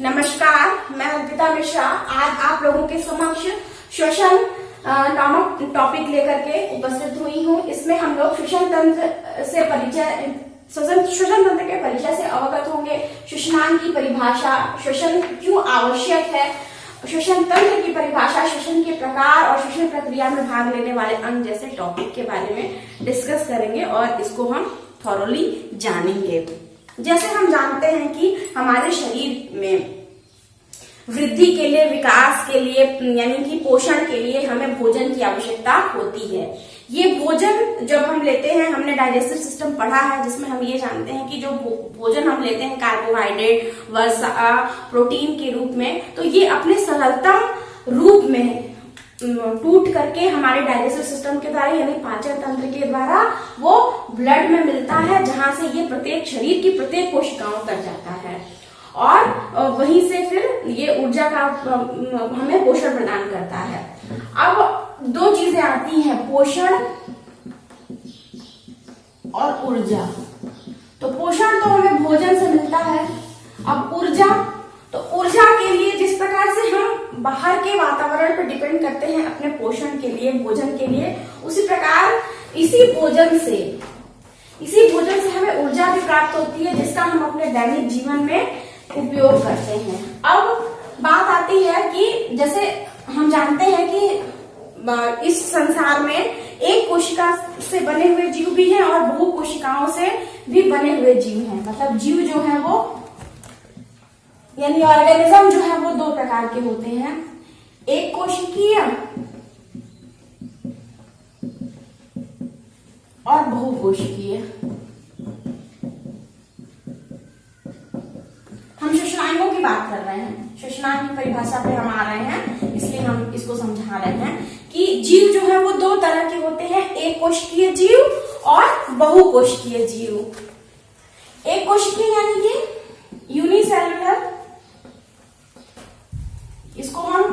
नमस्कार, मैं अर्पिता मिश्रा आज आप लोगों के समक्ष श्वसन नामक टॉपिक लेकर के उपस्थित हुई हूँ। इसमें हम लोग श्वसन तंत्र से परिचय श्वसन तंत्र के परिचय से अवगत होंगे। श्वसनांग की परिभाषा, श्वसन क्यों आवश्यक है, श्वसन तंत्र की परिभाषा, श्वसन के प्रकार और श्वसन प्रक्रिया में भाग लेने वाले अंग जैसे टॉपिक के बारे में डिस्कस करेंगे और इसको हम थॉरोली जानेंगे। जैसे हम जानते हैं कि हमारे शरीर में वृद्धि के लिए, विकास के लिए यानी कि पोषण के लिए हमें भोजन की आवश्यकता होती है। ये भोजन जब हम लेते हैं, हमने डाइजेस्टिव सिस्टम पढ़ा है जिसमें हम ये जानते हैं कि जो भोजन हम लेते हैं कार्बोहाइड्रेट, वसा, प्रोटीन के रूप में, तो ये अपने सरलतम रूप में टूट करके हमारे डाइजेस्टिव सिस्टम के द्वारा यानी पाचन तंत्र के द्वारा वो ब्लड में मिलता है, जहां से ये प्रत्येक शरीर की प्रत्येक कोशिकाओं तक जाता है और वहीं से फिर ये ऊर्जा का हमें पोषण प्रदान करता है। अब दो चीजें आती हैं, पोषण और ऊर्जा। तो पोषण तो हमें भोजन से मिलता है। अब ऊर्जा, तो ऊर्जा के लिए जिस प्रकार से हम बाहर के वातावरण पर डिपेंड करते हैं अपने पोषण के लिए, भोजन के लिए, उसी प्रकार इसी भोजन से हमें ऊर्जा भी प्राप्त होती है जिसका हम अपने दैनिक जीवन में उपयोग करते हैं। अब बात आती है कि जैसे हम जानते हैं कि इस संसार में एक कोशिका से बने हुए जीव भी हैं और बहु कोशिकाओं से भी बने हुए जीव हैं। मतलब जीव जो है वो यानी ऑर्गेनिज्म जो है वो दो प्रकार के होते हैं, एक कोशिकीय और बहुकोशिकीय। हम श्वसनांगों की बात कर रहे हैं, श्वसनांग की परिभाषा पे हम आ रहे हैं, इसलिए हम इसको समझा रहे हैं कि जीव जो है वो दो तरह के होते हैं, एक कोशिकीय जीव और बहुकोशिकीय जीव। एक कोशिकीय यानी कि यूनिसेलुलर, इसको हम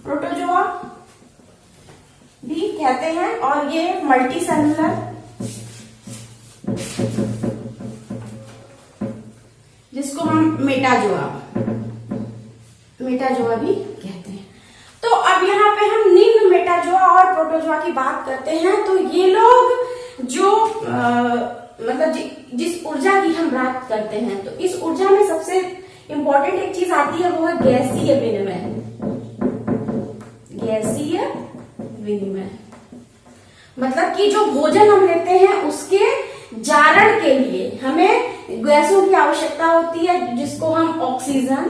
प्रोटोजोआ भी कहते हैं, और ये मल्टी सेलुलर जिसको हम मेटाजोआ भी कहते हैं। तो अब यहाँ पे हम निम्न मेटाजोआ और प्रोटोजोआ की बात करते हैं। तो ये लोग जो मतलब जिस ऊर्जा की हम प्राप्त करते हैं, तो इस ऊर्जा में सबसे इंपॉर्टेंट एक चीज आती है, वो है गैसीय विनिमय। गैसीय विनिमय मतलब कि जो भोजन हम लेते हैं उसके जारण के लिए हमें गैसों की आवश्यकता होती है, जिसको हम ऑक्सीजन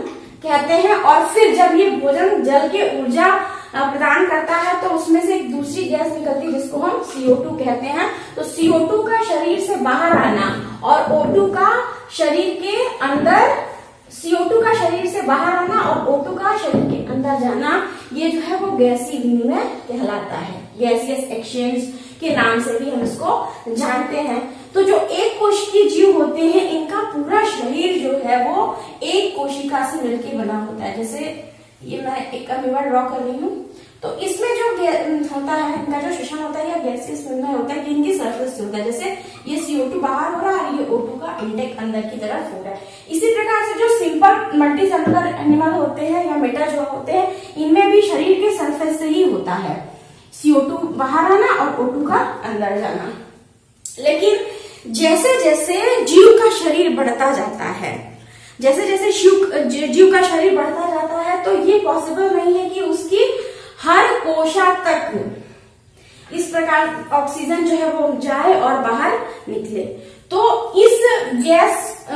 कहते हैं। और फिर जब ये भोजन जल के ऊर्जा प्रदान करता है तो उसमें से एक दूसरी गैस निकलती है जिसको हम CO2 कहते हैं। तो CO2 का शरीर से बाहर आना और O2 का शरीर के अंदर, CO2 का शरीर से बाहर आना और O2 का शरीर के अंदर जाना, ये जो है वो गैसीय विनिमय कहलाता है। गैसियस एक्सचेंज के नाम से भी हम इसको जानते हैं। तो जो एक कोशिकीय जीव होते हैं, इनका पूरा शरीर जो है वो एक कोशिका से मिलकर बना होता है। जैसे ये मैं एक अमीबा ड्रॉ कर रही हूँ, तो इसमें जो होता है, इनका जो श्वसन होता है या गैसियस विनिमय होता है, इनकी सरफेस से होता है। जैसे ये CO2 बाहर हो रहा है, ये O2 का इंटेक अंदर की तरफ हो रहा है। इसी प्रकार से जो सिंपल मल्टी सेलुलर एनिमल होते हैं या मेटाजोआ होते हैं, इनमें भी शरीर के सरफेस से ही होता है, CO2 बाहर आना और O2 का अंदर जाना। लेकिन जैसे जैसे जीव का शरीर बढ़ता जाता है, जैसे जैसे जीव का शरीर बढ़ता जाता है, तो ये पॉसिबल नहीं है कि उसकी हर कोशा तक इस प्रकार ऑक्सीजन जो है वो जाए और बाहर निकले। तो इस गैस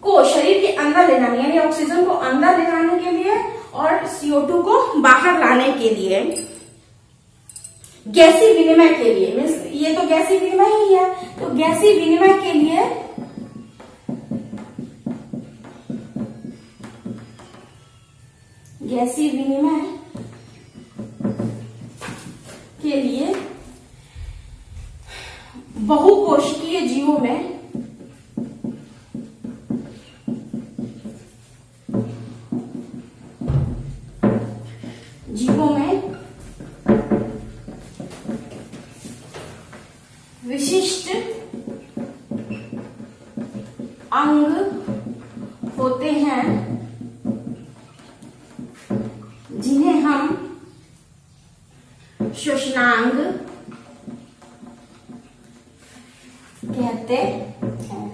को शरीर के अंदर ले जाने यानी ऑक्सीजन को अंदर ले जाने के लिए और CO2 को बाहर लाने के लिए, गैसीय विनिमय के लिए, मीन्स ये तो गैसीय विनिमय ही है, तो गैसीय विनिमय के लिए बहुकोशिकीय जीवों में विशिष्ट अंग होते हैं करते हैं।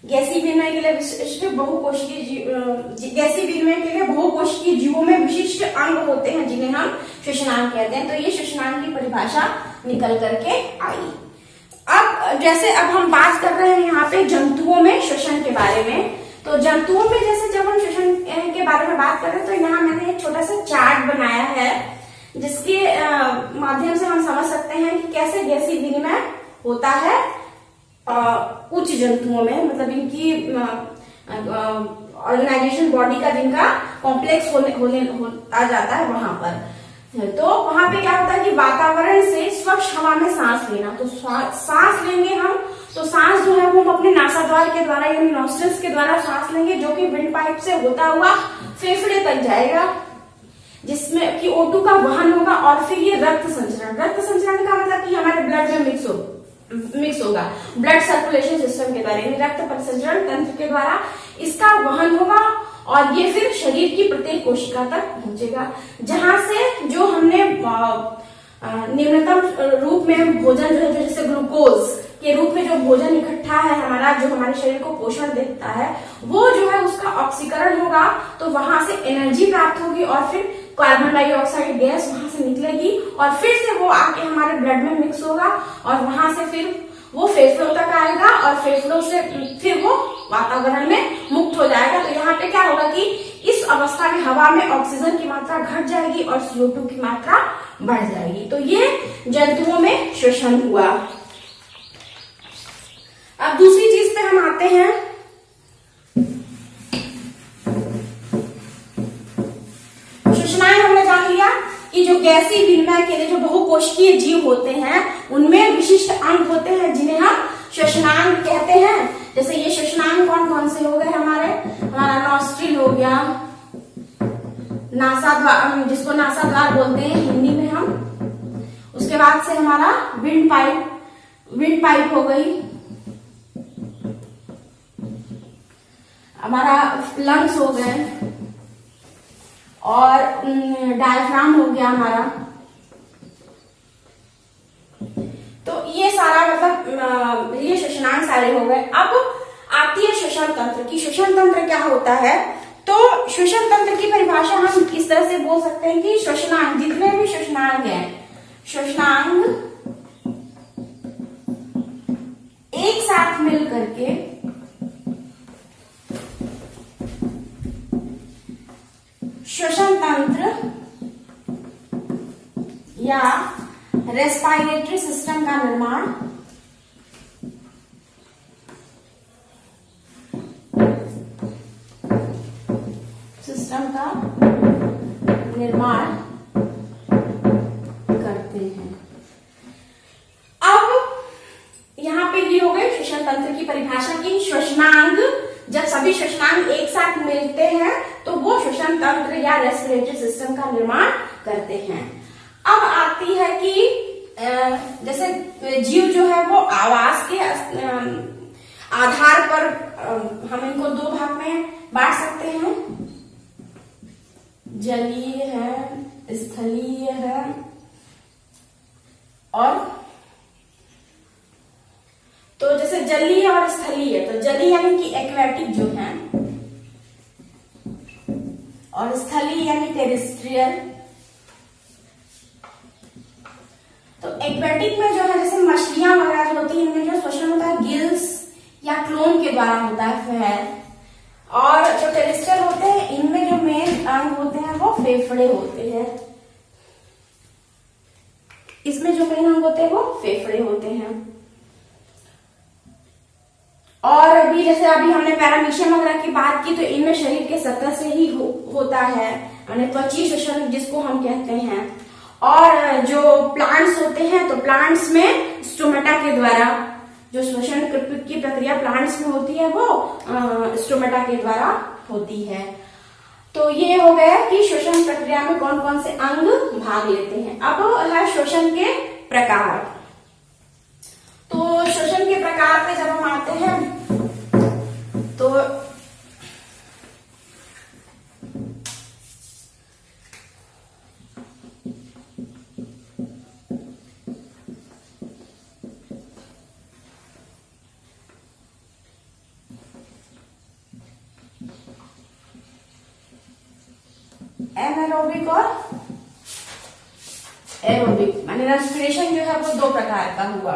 गैसीय विनिमय के लिए विशिष्ट बहुकोशिकीय गैसीय विनिमय के लिए बहुकोशिकीय जीवों में विशिष्ट अंग होते हैं जिन्हें हम श्वसनांग कहते हैं। तो ये श्वसनांग की परिभाषा निकल करके आई। अब जैसे अब हम बात कर रहे हैं यहाँ पे जंतुओं में श्वसन के बारे में। तो जंतुओं में जैसे जब हम श्वसन के बारे में बात कर रहे हैं तो यहाँ मैंने एक छोटा सा चार्ट बनाया है जिसके माध्यम से हम समझ सकते हैं कि कैसे गैसीय विनिमय होता है कुछ जंतुओं में, मतलब इनकी ऑर्गेनाइजेशन बॉडी का जिनका कॉम्प्लेक्स होता जाता है वहां पर। तो वहां पे क्या होता है कि वातावरण से स्वच्छ हवा में सांस लेना। तो सांस लेंगे हम, तो सांस जो है वो हम अपने नासाद्वार के द्वारा यानी नॉस्ट्रिल्स के द्वारा सांस लेंगे, जो कि विंड पाइप से होता हुआ फेफड़े तक जाएगा, जिसमें कि O2 का वहन होगा। और फिर ये रक्त संचरण का मतलब कि हमारे ब्लड में मिक्स होगा ब्लड सर्कुलेशन सिस्टम के द्वारा, यानी रक्त परिसंचरण तंत्र के द्वारा इसका वहन होगा और ये फिर शरीर की प्रत्येक कोशिका तक पहुंचेगा, जहां से जो हमने निम्नतम रूप में भोजन जो है, जो जैसे ग्लूकोज के रूप में जो भोजन इकट्ठा है हमारा, जो हमारे शरीर को पोषण देता है, वो जो है उसका ऑक्सीकरण होगा। तो वहां से एनर्जी प्राप्त होगी और फिर कार्बन डाइऑक्साइड गैस वहां से निकलेगी और फिर से वो आके हमारे ब्लड में मिक्स होगा और वहां से फिर वो फेफड़ों तक आएगा और फेफड़ों से फिर वो वातावरण में मुक्त हो जाएगा। तो यहाँ पे क्या होगा कि इस अवस्था में हवा में ऑक्सीजन की मात्रा घट जाएगी और CO2 की मात्रा बढ़ जाएगी। तो ये जंतुओं में श्वसन हुआ। अब दूसरी चीज पे हम आते हैं। श्वसनाएं हमने जान लिया कि जो गैसीय विनिमय के लिए जो बहुकोशिकीय जीव होते हैं उनमें विशिष्ट अंग होते हैं जिन्हें हम श्वसनांग कहते हैं। जैसे ये श्वसनांग कौन कौन से हो गए हमारा नॉस्ट्रिल हो गया, नासाद्वार जिसको नासाद्वार बोलते हैं हिंदी में हम, उसके बाद से हमारा विंड पाइप हो गई, हमारा लंग्स हो गए और डायफ्राम हो गया हमारा। तो ये सारा मतलब ये श्वसनांग सारे हो गए। अब आती है श्वसन तंत्र की। श्वसन तंत्र क्या होता है? तो श्वसन तंत्र की परिभाषा हम इस तरह से बोल सकते हैं कि श्वसनांग, जितने भी श्वसनांग हैं, श्वसनांग एक साथ मिल करके श्वसन तंत्र या रेस्पिरेटरी सिस्टम का निर्माण करते हैं। अब यहां पे ये हो गए श्वसन तंत्र की परिभाषा की। श्वसनांग, जब सभी श्वसनांग एक साथ मिलते हैं तो वो श्वसन तंत्र या रेस्पिरेटरी सिस्टम का निर्माण करते हैं। अब आती है कि जैसे जीव जो है वो आवास के आधार पर हम इनको दो भाग में बांट सकते हैं, जलीय है, स्थलीय है और तो जैसे जलीय और स्थलीय, तो जलीय यानी कि एक्वेटिक जो है और स्थलीय यानी टेरेस्ट्रियल। तो एक्वेटिक में जो है जैसे मछलियां वगैरह जो होती है इनमें जो श्वसन होता है गिल्स या क्लोन के द्वारा होता है फैल, और जो टेरेस्ट्रियल होते हैं इनमें जो मेन अंग होते हैं वो फेफड़े होते हैं। इसमें जो मेन अंग होते हैं वो फेफड़े होते हैं। और अभी जैसे अभी हमने पैरामीशियम वगैरह की बात की तो इनमें शरीर के सतह से ही होता है, यानी त्वचीय श्वसन जिसको हम कहते हैं। और जो प्लांट्स होते हैं तो प्लांट्स में स्टोमेटा के द्वारा जो श्वसन की प्रक्रिया प्लांट्स में होती है वो स्टोमेटा के द्वारा होती है। तो ये हो गया कि श्वसन प्रक्रिया में कौन कौन से अंग भाग लेते हैं। अब है श्वसन के प्रकार। तो श्वसन के प्रकार पे जब हम आते हैं तो एनारोबिक और एरोबिक, माने रेस्पिरेशन जो है वो दो प्रकार का हुआ।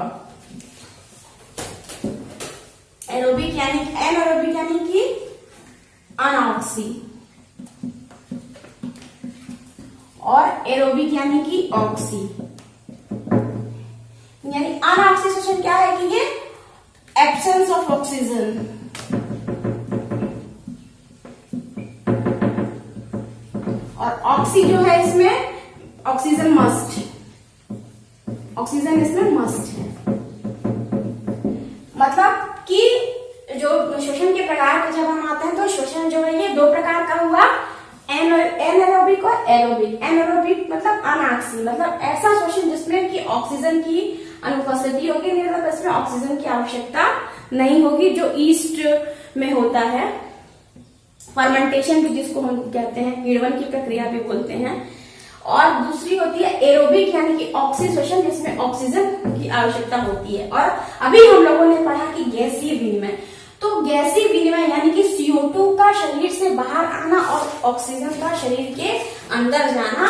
एरोबिक यानी एनारोबिक यानी कि अनऑक्सी, और एरोबिक यानी कि ऑक्सी। यानी अनऑक्सीडेशन क्या है कि ये एब्सेंस ऑफ ऑक्सीजन, और ऑक्सी जो है इसमें ऑक्सीजन मस्ट, ऑक्सीजन इसमें मस्ट है। मतलब कि जो श्वसन के प्रकार पे जब हम आते हैं तो श्वसन जो है ये दो प्रकार का हुआ, एनारोबिक और एरोबिक। एनारोबिक मतलब अनऑक्सी, मतलब ऐसा श्वसन जिसमें कि ऑक्सीजन की अनुपस्थिति होगी, मतलब इसमें ऑक्सीजन की आवश्यकता नहीं होगी, जो ईस्ट में होता है। फर्मेंटेशन भी जिसको हम कहते हैं, किण्वन की प्रक्रिया भी बोलते हैं। और दूसरी होती है एरोबिक यानी कि ऑक्सीडेशन, जिसमें ऑक्सीजन की आवश्यकता होती है। और अभी हम लोगों ने पढ़ा कि गैसीय विनिमय, तो गैसीय विनिमय यानी कि CO2 का शरीर से बाहर आना और ऑक्सीजन का शरीर के अंदर जाना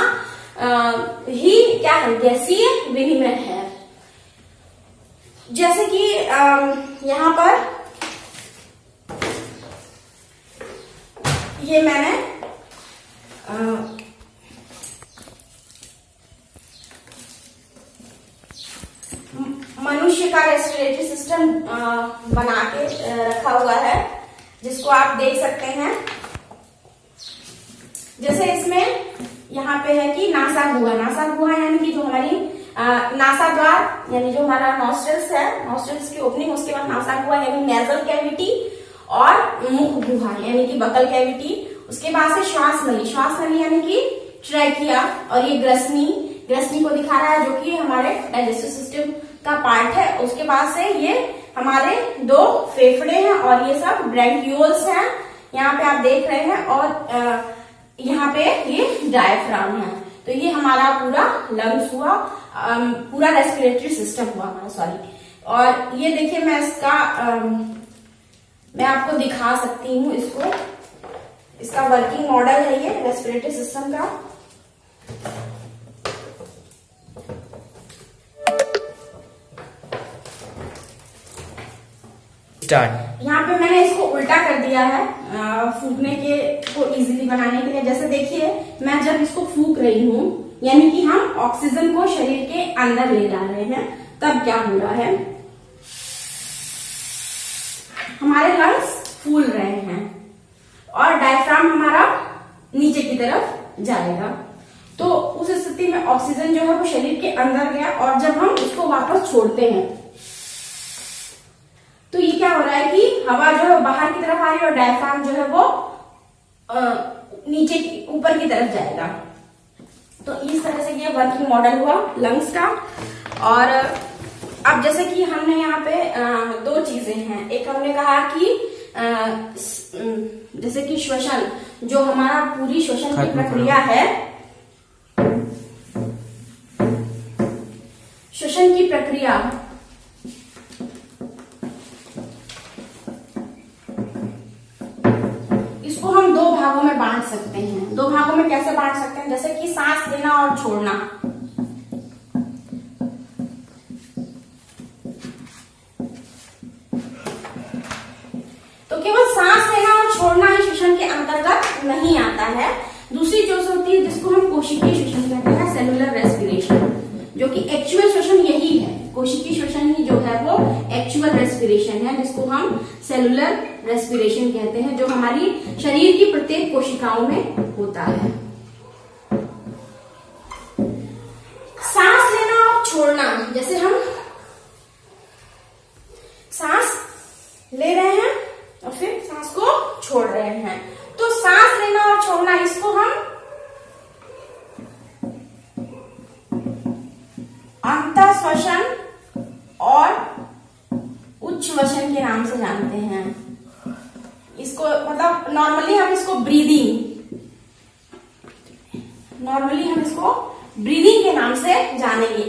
ही क्या है, गैसीय विनिमय है। जैसे कि यहाँ पर ये मैंने मनुष्य का रेस्पिरेटरी सिस्टम बना के रखा हुआ है, जिसको आप देख सकते हैं। जैसे इसमें यहाँ पे है कि नासा गुहा, नासा गुहा यानी कि जो हमारी नासा द्वार यानी जो हमारा नॉस्ट्रल्स है, नॉस्ट्रल्स की ओपनिंग, उसके बाद नासा गुहा यानी नेजल कैविटी, और मुख गुहा यानी कि बकल कैविटी, उसके बाद से श्वास नली, श्वास नली यानी कि ट्रैकिया, और ये ग्रसनी, ग्रसनी को दिखा रहा है जो कि हमारे डाइजेस्टिव सिस्टम का पार्ट है। उसके बाद से ये हमारे दो फेफड़े हैं, और ये सब ब्रैंक्यूल्स हैं, यहाँ पे आप देख रहे हैं, और यहाँ पे ये डायफ्राम है। तो ये हमारा पूरा लंग्स हुआ, पूरा रेस्पिरेटरी सिस्टम हुआ हमारा, सॉरी। और ये देखिए मैं इसका मैं आपको दिखा सकती हूँ इसको, इसका वर्किंग मॉडल है ये रेस्पिरेटरी सिस्टम का। यहाँ पे मैंने इसको उल्टा कर दिया है फूकने के को इजीली बनाने के लिए। जैसे देखिए मैं जब इसको फूक रही हूँ, यानी कि हम ऑक्सीजन को शरीर के अंदर ले जा रहे हैं, तब क्या हो रहा है, हमारे लंग्स फूल रहे हैं और डायफ्राम हमारा नीचे की तरफ जाएगा। तो उस स्थिति में ऑक्सीजन जो है वो शरीर के अंदर गया, और जब हम उसको वापस छोड़ते हैं तो ये क्या हो रहा है कि हवा जो है बाहर की तरफ आ रही है और डायफ्राम जो है वो नीचे ऊपर की तरफ जाएगा। तो इस तरह से ये वर्किंग मॉडल हुआ लंग्स का। और अब जैसे कि हमने यहाँ पे दो चीजें हैं, एक हमने कहा कि जैसे कि श्वसन, जो हमारा पूरी श्वसन की प्रक्रिया है, श्वसन की प्रक्रिया इसको हम दो भागों में बांट सकते हैं। दो भागों में कैसे बांट सकते हैं, जैसे कि सांस लेना और छोड़ना। तो केवल सांस लेना और छोड़ना ही श्वसन के अंतर्गत नहीं आता है। दूसरी जो होती है जिसको हम कोशिकीय श्वसन कहते हैं, सेलुलर रेस्पिरेशन, जो कि एक्चुअल श्वसन यही है। कोशिकीय श्वसन ही जो है वो एक्चुअल रेस्पिरेशन है, जिसको हम सेलुलर रेस्पिरेशन कहते हैं, जो हमारी शरीर की प्रत्येक कोशिकाओं में होता है। सांस लेना और छोड़ना, जैसे हम सांस ले रहे हैं और फिर सांस को छोड़ रहे हैं, तो सांस लेना और छोड़ना इसको हम अंतःश्वसन और उच्छ्वसन के नाम से जानते हैं। इसको मतलब नॉर्मली हम इसको ब्रीदिंग के नाम से जानेंगे।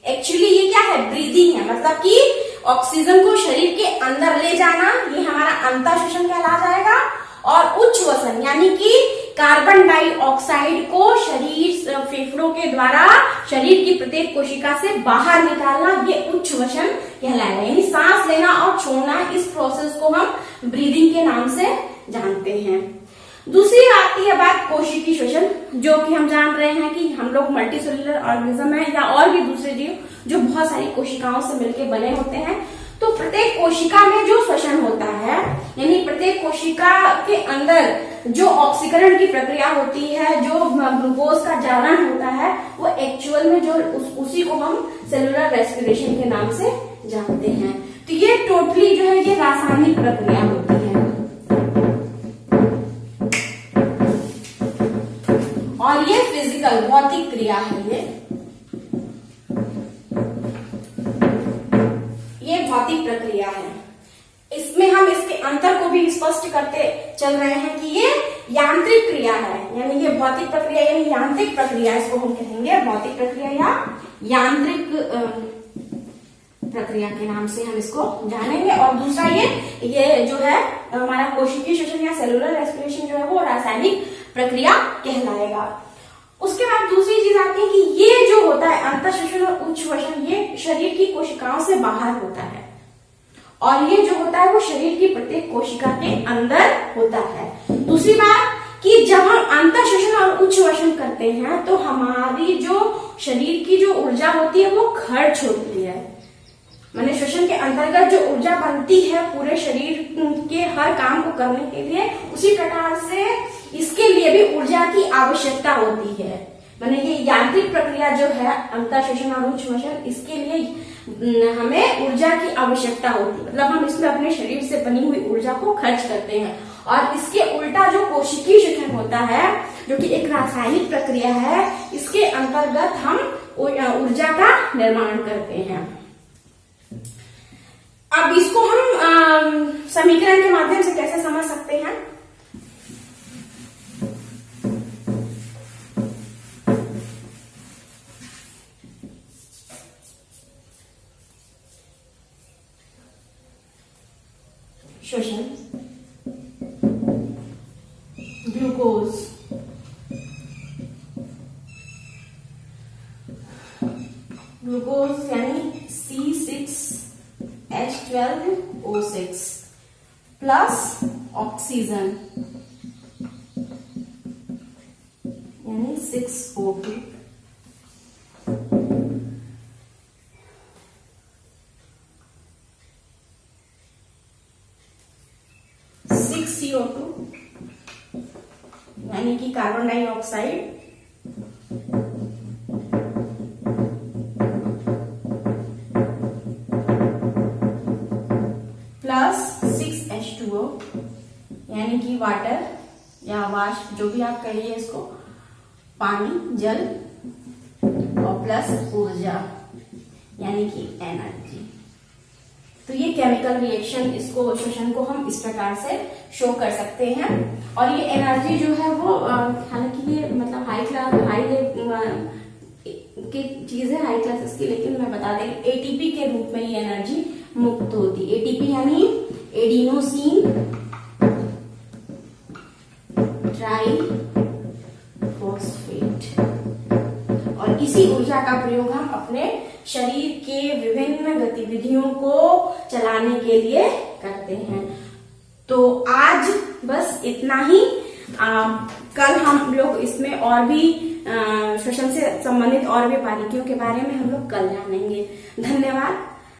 एक्चुअली ये क्या है, ब्रीदिंग है, मतलब कि ऑक्सीजन को शरीर के अंदर ले जाना, ये हमारा अंतःश्वसन कहला जाएगा। और उच्छ्वसन यानी कि कार्बन डाइऑक्साइड को शरीर फेफड़ों के द्वारा शरीर की प्रत्येक कोशिका से बाहर निकालना, ये उच्छ्वसन कहलाएगा। यानी सांस लेना और छोड़ना, इस प्रोसेस को हम ब्रीदिंग के नाम से जानते हैं। दूसरी आती है बात कोशिकीय श्वसन, जो कि हम जान रहे हैं कि हम लोग मल्टी सेलुलर ऑर्गेनिज्म है या और भी दूसरे जीव जो बहुत सारी कोशिकाओं से मिलकर बने होते हैं। तो प्रत्येक कोशिका में जो श्वसन होता है, यानी प्रत्येक कोशिका के अंदर जो ऑक्सीकरण की प्रक्रिया होती है, जो ग्लूकोज का जारण होता है, वो एक्चुअल में जो उसी को हम सेलुलर रेस्पिरेशन के नाम से जानते हैं। तो ये टोटली जो है ये रासायनिक प्रक्रिया होती है। और ये फिजिकल भौतिक क्रिया है। ये भौतिक प्रक्रिया है। इसमें हम इसके अंतर को भी स्पष्ट करते चल रहे हैं कि ये यांत्रिक क्रिया है, यानी ये भौतिक प्रक्रिया यानी यांत्रिक प्रक्रिया, इसको हम कहेंगे भौतिक प्रक्रिया या यांत्रिक प्रक्रिया के नाम से हम इसको जानेंगे। और दूसरा ये जो है हमारा कोशिकीय श्वसन या सेलुलर रेस्पिरेशन जो है वो रासायनिक प्रक्रिया कहलाएगा। उसके बाद दूसरी चीज आती है कि ये जो होता है अंतःश्वसन और उच्छ्वसन, ये शरीर की कोशिकाओं से बाहर होता है, और ये जो होता है वो शरीर की प्रत्येक कोशिका के अंदर होता है। दूसरी बात कि जब हम अंतःश्वसन और उच्छ्वसन करते हैं तो हमारी जो शरीर की जो ऊर्जा होती है वो खर्च होती है। माने श्वसन के अंतर्गत जो ऊर्जा बनती है पूरे शरीर के हर काम को करने के लिए, उसी प्रकार से इसके लिए भी ऊर्जा की आवश्यकता होती है। माने ये यांत्रिक प्रक्रिया जो है अंतःश्वसन और उच्छ्वसन, इसके लिए हमें ऊर्जा की आवश्यकता होती है। मतलब हम इसमें अपने शरीर से बनी हुई ऊर्जा को खर्च करते हैं। और इसके उल्टा जो कोशिकीय श्वसन होता है, जो कि एक रासायनिक प्रक्रिया है, इसके अंतर्गत हम ऊर्जा का निर्माण करते हैं। अब इसको हम समीकरण के माध्यम से कैसे समझ सकते हैं? श्वसन, ग्लूकोज, यानी C6H12O6 प्लस ऑक्सीजन यानी 6O2 6CO2 यानी कि कार्बन डाइऑक्साइड प्लस 6H2O यानी कि वाटर या वाष्प, जो भी आप कहिए इसको, पानी, जल, और प्लस ऊर्जा यानी कि एनर्जी। तो ये केमिकल रिएक्शन, इसको श्वसन को हम इस प्रकार से शो कर सकते हैं। और ये एनर्जी जो है वो हालांकि ये मतलब हाई की चीज है, हाई क्लासेस की, लेकिन मैं बता दें एटीपी के रूप में ये एनर्जी मुक्त होती है। एटीपी यानी एडिनोसिन ट्राइफॉस्फेट। और इसी ऊर्जा का प्रयोग हम अपने शरीर के विभिन्न गतिविधियों को चलाने के लिए करते हैं। तो आज बस इतना ही। कल हम लोग इसमें और भी श्वसन से संबंधित और भी बारीकियों के बारे में हम लोग कल जानेंगे। धन्यवाद।